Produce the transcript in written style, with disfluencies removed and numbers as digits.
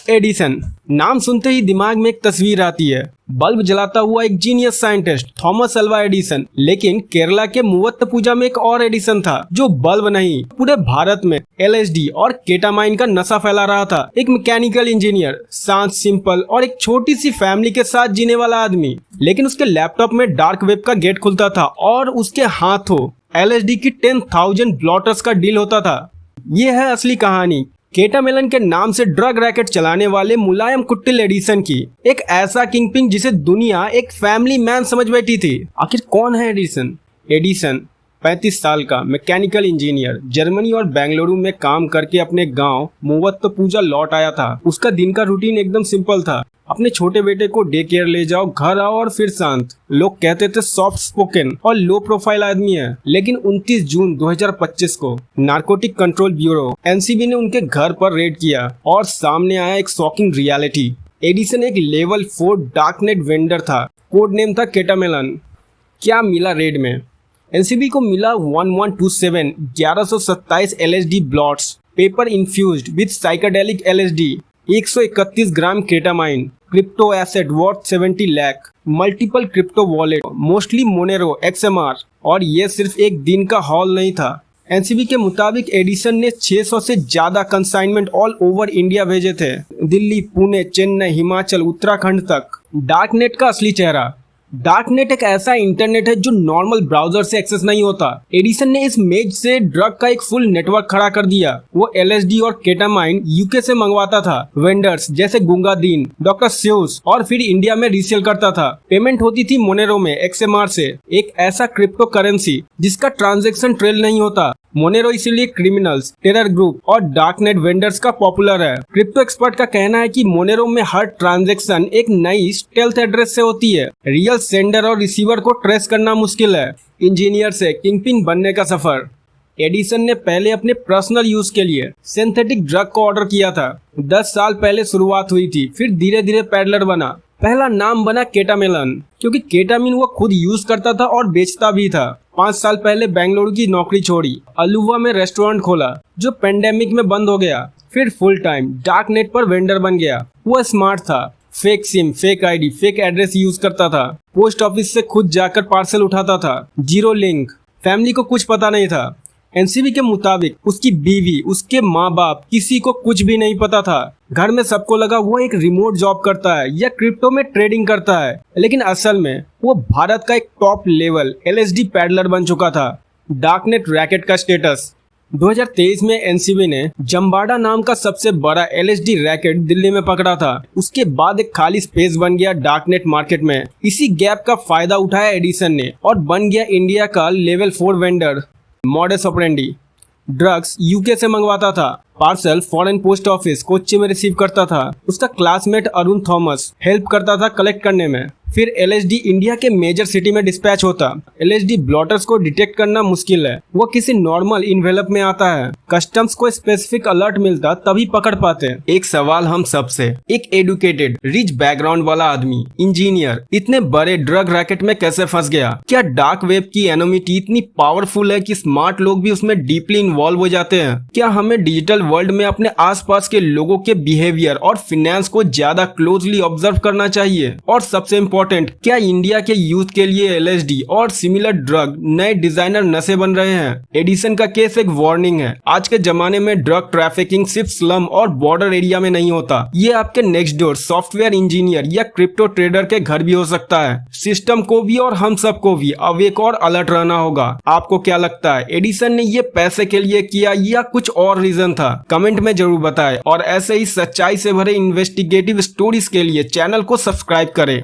Edison, नाम सुनते ही दिमाग में एक तस्वीर आती है। बल्ब जलाता हुआ एक genius scientist Thomas Alva Edison. लेकिन केरला के मुवत्तुपुझा में एक और एडिसन था जो बल्ब नहीं, पूरे भारत में एलएसडी और केटामाइन का नशा फैला रहा था। एक मैकेनिकल इंजीनियर, शांत, सिंपल और एक छोटी सी फैमिली के साथ जीने वाला आदमी। लेकिन उसके लैपटॉप में डार्क वेब का गेट खुलता था और उसके हाथों एलएसडी की 10,000 ब्लॉटर्स का डील होता था। ये है असली कहानी केटामेलन के नाम से ड्रग रैकेट चलाने वाले मुलायम कुट्टिल एडिसन की। एक ऐसा किंगपिन जिसे दुनिया एक फैमिली मैन समझ बैठी थी। आखिर कौन है एडिसन? एडिसन 35 साल का मैकेनिकल इंजीनियर जर्मनी और बेंगलुरु में काम करके अपने गांव मुवत्तुपुझा लौट आया था। उसका दिन का रूटीन एकदम सिंपल था। अपने छोटे बेटे को डे केयर ले जाओ, घर आओ और फिर शांत। लोग कहते थे सॉफ्ट स्पोकन और लो प्रोफाइल आदमी है। लेकिन 29 जून 2025 को नारकोटिक कंट्रोल ब्यूरो एनसीबी ने उनके घर पर रेड किया और सामने आया एक शॉकिंग रियलिटी। एडिसन एक लेवल 4 डार्कनेट वेंडर था। कोड नेम था केटामेलन। क्या मिला रेड में? एनसीबी को मिला 1127 LSD blots, paper infused with psychedelic LSD, 131 gram ketamine, crypto asset worth 70 lakh, multiple crypto wallet, mostly Monero XMR। और ये सिर्फ एक दिन का हॉल नहीं था। एनसीबी के मुताबिक एडिसन ने 600 से ज्यादा कंसाइनमेंट ऑल ओवर इंडिया भेजे थे, दिल्ली, पुणे, चेन्नई, हिमाचल, उत्तराखंड तक। डार्कनेट का असली चेहरा। डार्कनेट एक ऐसा इंटरनेट है जो नॉर्मल ब्राउजर से एक्सेस नहीं होता। एडिसन ने इस मेज से ड्रग का एक फुल नेटवर्क खड़ा कर दिया। वो एलएसडी और केटामाइन यूके से मंगवाता था, वेंडर्स जैसे गुंगादीन, डॉक्टर स्यूस, और फिर इंडिया में रीसेल करता था। पेमेंट होती थी मोनेरो में XMR से, एक ऐसा क्रिप्टो करेंसी जिसका ट्रांजैक्शन ट्रेल नहीं होता। मोनेरो इसीलिए क्रिमिनल्स, टेरर ग्रुप और डार्कनेट वेंडर्स का पॉपुलर है। क्रिप्टो एक्सपर्ट का कहना है कि मोनेरो में हर ट्रांजैक्शन एक नई स्टेल्थ एड्रेस से होती है। रियल सेंडर और रिसीवर को ट्रेस करना मुश्किल है। इंजीनियर से किंगपिन बनने का सफर। एडिसन ने पहले अपने पर्सनल यूज के लिए सिंथेटिक ड्रग को ऑर्डर किया था। 10 साल पहले शुरुआत हुई थी, फिर धीरे धीरे पैडलर बना। पहला नाम बना केटामेलन, क्योंकि केटामिन वो खुद यूज करता था और बेचता भी था। 5 साल पहले बेंगलुरु की नौकरी छोड़ी, अलुवा में रेस्टोरेंट खोला जो पेंडेमिक में बंद हो गया। फिर फुल टाइम डार्क नेट पर वेंडर बन गया। वो स्मार्ट था, fake SIM, fake ID, fake address use करता था। पोस्ट ऑफिस से खुद जाकर पार्सल उठाता था। जीरो लिंक, फैमिली को कुछ पता नहीं था। एनसीबी के मुताबिक उसकी बीवी, उसके माँ बाप, किसी को कुछ भी नहीं पता था। घर में सबको लगा वो एक रिमोट जॉब करता है या क्रिप्टो में ट्रेडिंग करता है, लेकिन असल में वो भारत का एक टॉप लेवल एलएसडी पैडलर बन चुका था। डार्कनेट रैकेट का स्टेटस। 2023 में एनसीबी ने जम्बाडा नाम का सबसे बड़ा एलएसडी रैकेट दिल्ली में पकड़ा था। उसके बाद एक खाली स्पेस बन गया डार्कनेट मार्केट में। इसी गैप का फायदा उठाया एडिसन ने और बन गया इंडिया का level 4 vendor. Modus operandi. Drugs UK से मंगवाता था, parcel foreign post office Kochi में रिसीव करता था। उसका क्लासमेट अरुण थॉमस हेल्प करता था कलेक्ट करने में। फिर एलएसडी इंडिया के मेजर सिटी में डिस्पैच होता। एलएसडी ब्लॉटर्स को डिटेक्ट करना मुश्किल है, वो किसी नॉर्मल इन्वेलप में आता है। कस्टम्स को स्पेसिफिक अलर्ट मिलता तभी पकड़ पाते। एक सवाल हम सबसे, एक एडुकेटेड रिच बैकग्राउंड वाला आदमी, इंजीनियर, इतने बड़े ड्रग रैकेट में कैसे फंस गया? क्या डार्क वेब की एनोमिटी इतनी पावरफुल है कि स्मार्ट लोग भी उसमें डीपली इन्वॉल्व हो जाते हैं? क्या हमें डिजिटल वर्ल्ड में अपने आसपास के लोगों के बिहेवियर और फिनेंस को ज्यादा क्लोजली ऑब्जर्व करना चाहिए? और सबसे इम्पोर्टेंट, क्या इंडिया के यूथ के लिए एलएसडी और सिमिलर ड्रग नए डिजाइनर नशे बन रहे हैं? एडिसन का केस एक वार्निंग है। आज के जमाने में ड्रग ट्रैफिकिंग सिर्फ स्लम और बॉर्डर एरिया में नहीं होता, ये आपके नेक्स्ट डोर सॉफ्टवेयर इंजीनियर या क्रिप्टो ट्रेडर के घर भी हो सकता है। सिस्टम को भी और हम सबको भी अवेक और अलर्ट रहना होगा। आपको क्या लगता है, एडिसन ने ये पैसे के लिए किया या कुछ और रीजन था? कमेंट में जरूर बताएं और ऐसे ही सच्चाई से भरे इन्वेस्टिगेटिव स्टोरीज के लिए चैनल को सब्सक्राइब करें।